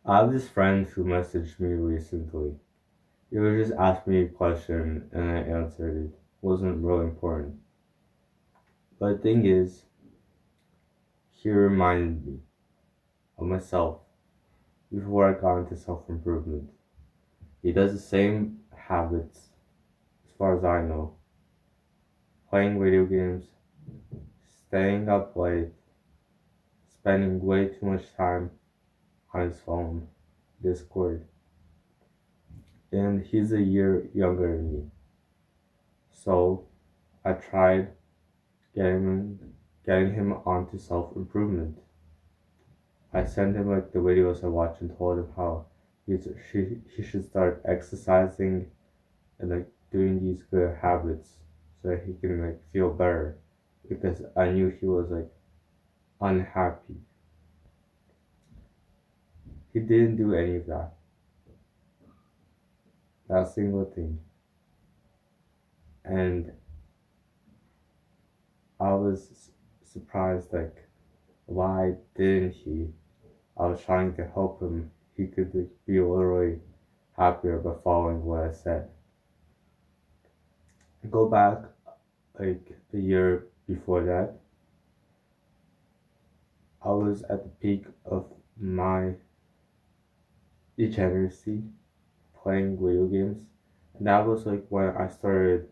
I have this friend who messaged me recently. He was just asked me a question and I answered it. Wasn't really important. But the thing is, he reminded me of myself before I got into self improvement. He does the same habits, as far as I know, playing video games, staying up late, spending way too much time on his phone, Discord, and he's a year younger than me. So I tried getting him onto self improvement. I sent him like the videos I watch and told him how he should start exercising and like doing these good habits so that he can like feel better because I knew he was like unhappy. He didn't do any of that. Not a single thing. And I was surprised like why didn't he? I was trying to help him. He could like, be literally happier by following what I said. Go back like a year before that, I was at the peak of my degeneracy playing video games. And that was like when I started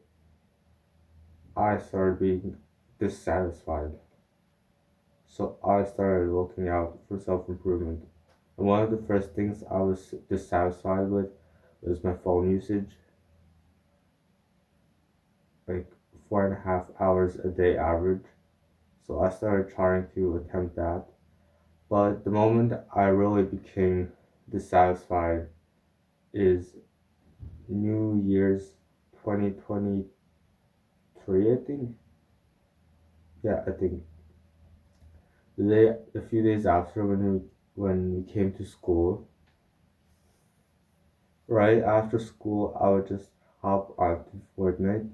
being dissatisfied. So I started looking out for self improvement. And one of the first things I was dissatisfied with was my phone usage, like 4.5 hours a day average. So I started trying to attempt that. But the moment I really became dissatisfied is New Year's 2023, I think. Yeah, I think a few days after when we came to school, right after school, I would just hop onto Fortnite,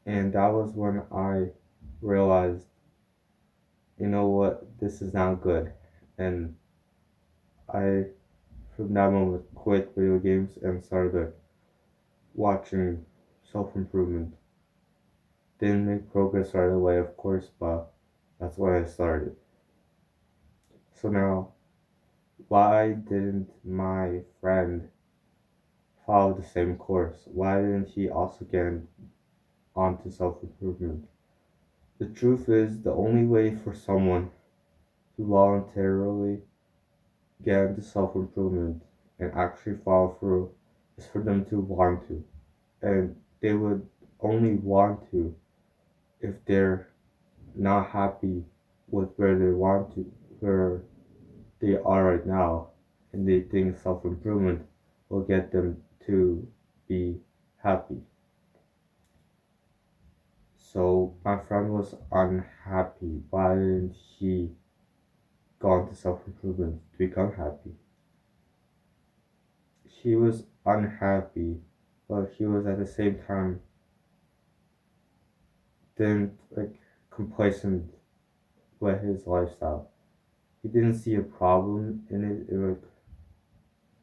and that was when I realized, you know what, this is not good, and I from that moment quit video games and started watching self improvement. Didn't make progress right away, of course, but that's when I started. So now, why didn't my friend follow the same course? Why didn't he also get onto self improvement? The truth is, the only way for someone to voluntarily get into self improvement and actually follow through is for them to want to. And they would only want to if they're not happy with where they are right now, and they think self improvement will get them to be happy. So my friend was unhappy. Why didn't he go into self improvement to become happy? He was unhappy, but he was at the same time didn't like complacent with his lifestyle. He didn't see a problem in it.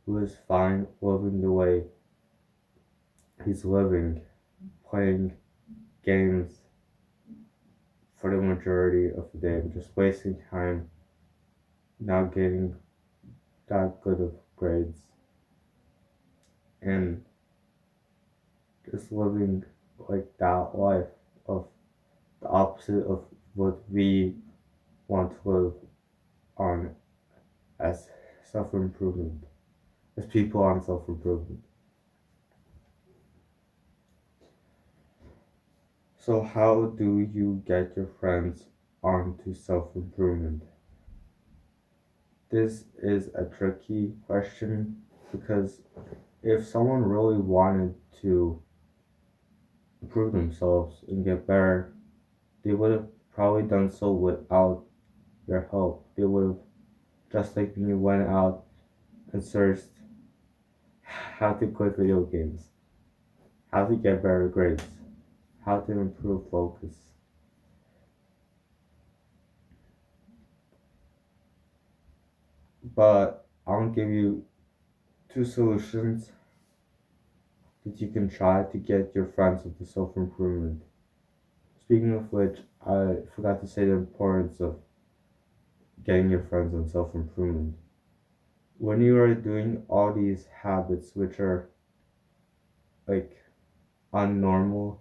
He was fine living the way he's living, playing games for the majority of the day, just wasting time, not getting that good of grades, and just living like that life of the opposite of what we want to live on as self improvement, as people on self improvement. So, how do you get your friends onto self improvement? This is a tricky question because if someone really wanted to improve themselves and get better, they would have probably done so without your help. They would have, just like when you went out and searched how to quit video games, how to get better grades, how to improve focus. But I want to give you two solutions that you can try to get your friends into self improvement. Speaking of which, I forgot to say the importance of getting your friends on self improvement. When you are doing all these habits which are like unnormal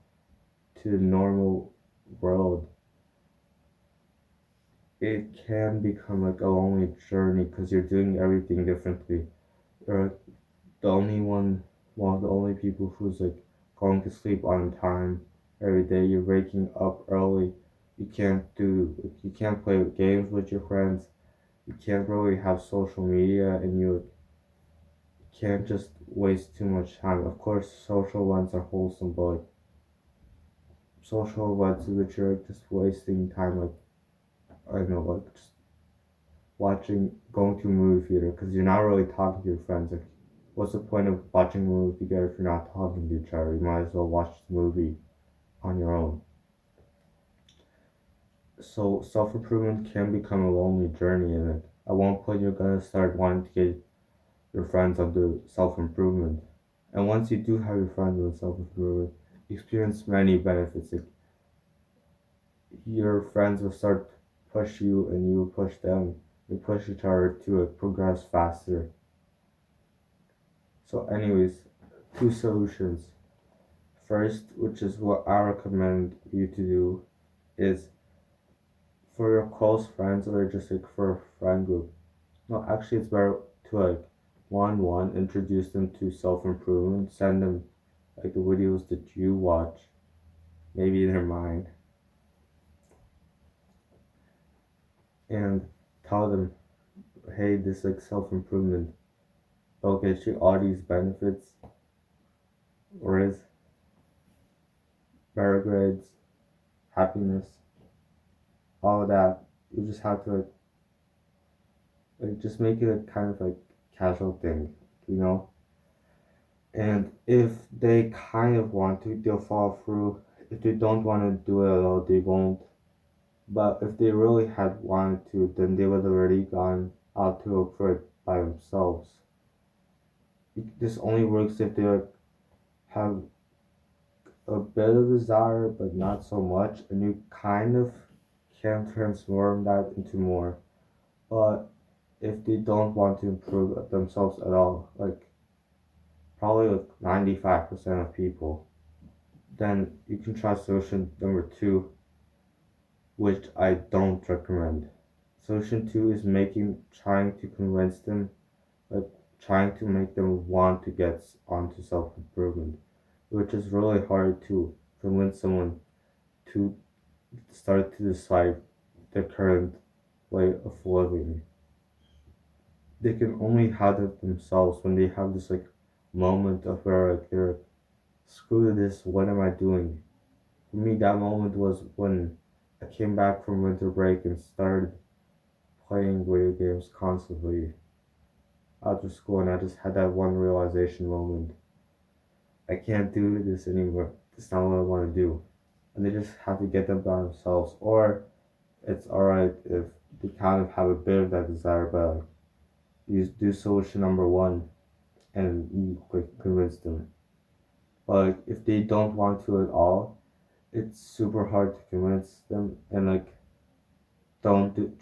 to the normal world, it can become like a lonely journey because you're doing everything differently. You're like one of the only people who's like going to sleep on time every day. You're waking up early. You can't play games with your friends. You can't really have social media, and you can't just waste too much time. Of course, social ones are wholesome, but like social ones which are just wasting time, like I don't know, like just going to a movie theater because you're not really talking to your friends. Like, what's the point of watching a movie together if you're not talking to each other? You might as well watch the movie on your own. So self improvement can become a lonely journey, and like, at one point you're gonna start wanting to get your friends onto self improvement. And once you do have your friends on self improvement, you experience many benefits. Like your friends will start push you, and you will push them. You push each other to progress faster. So, anyways, two solutions. First, which is what I recommend you to do, is for your close friends or just like for a friend group. No, actually, it's better to like one introduce them to self improvement, send them like the videos that you watch, maybe in their mind, and tell them, hey, this like self improvement, they'll get you all these benefits, whereas better grades, happiness, all of that. You just have to like just make it a kind of like casual thing, you know? And if they kind of want to, they'll follow through. If they don't want to do it at all, they won't. But if they really had wanted to, then they would have already gone out to look for it by themselves. This only works if they like have a bit of desire, but not so much, and you kind of can transform that into more. But if they don't want to improve themselves at all, like probably like 95% of people, then you can try solution number two, which I don't recommend. Solution two is trying to convince them, like trying to make them want to get onto self improvement, which is really hard to convince someone to start to decide their current way of living. They can only have it themselves when they have this like moment of where like they're screw this, what am I doing? For me, that moment was when I came back from winter break and started playing video games constantly after school, and I just had that one realization moment. I can't do this anymore. It's not what I want to do. And they just have to get them by themselves. Or it's alright if they kind of have a bit of that desire, but like, you do solution number one and you convince them. But like, if they don't want to at all, it's super hard to convince them, and like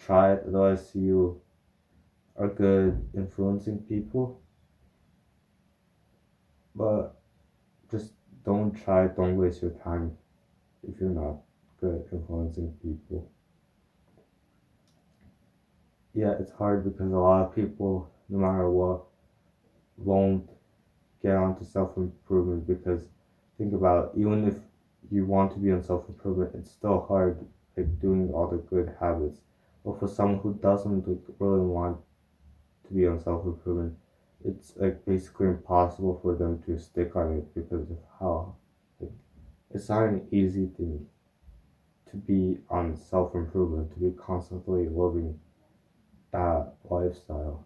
try it unless you are good influencing people. But just don't try it, don't waste your time if you're not good at influencing people. Yeah, it's hard because a lot of people, no matter what, won't get onto self improvement because think about it, even if you want to be on self improvement, it's still hard like doing all the good habits. But for someone who doesn't like, really want to be on self improvement, it's like basically impossible for them to stick on it because of how like it's not an easy thing to be on self improvement, to be constantly living that lifestyle.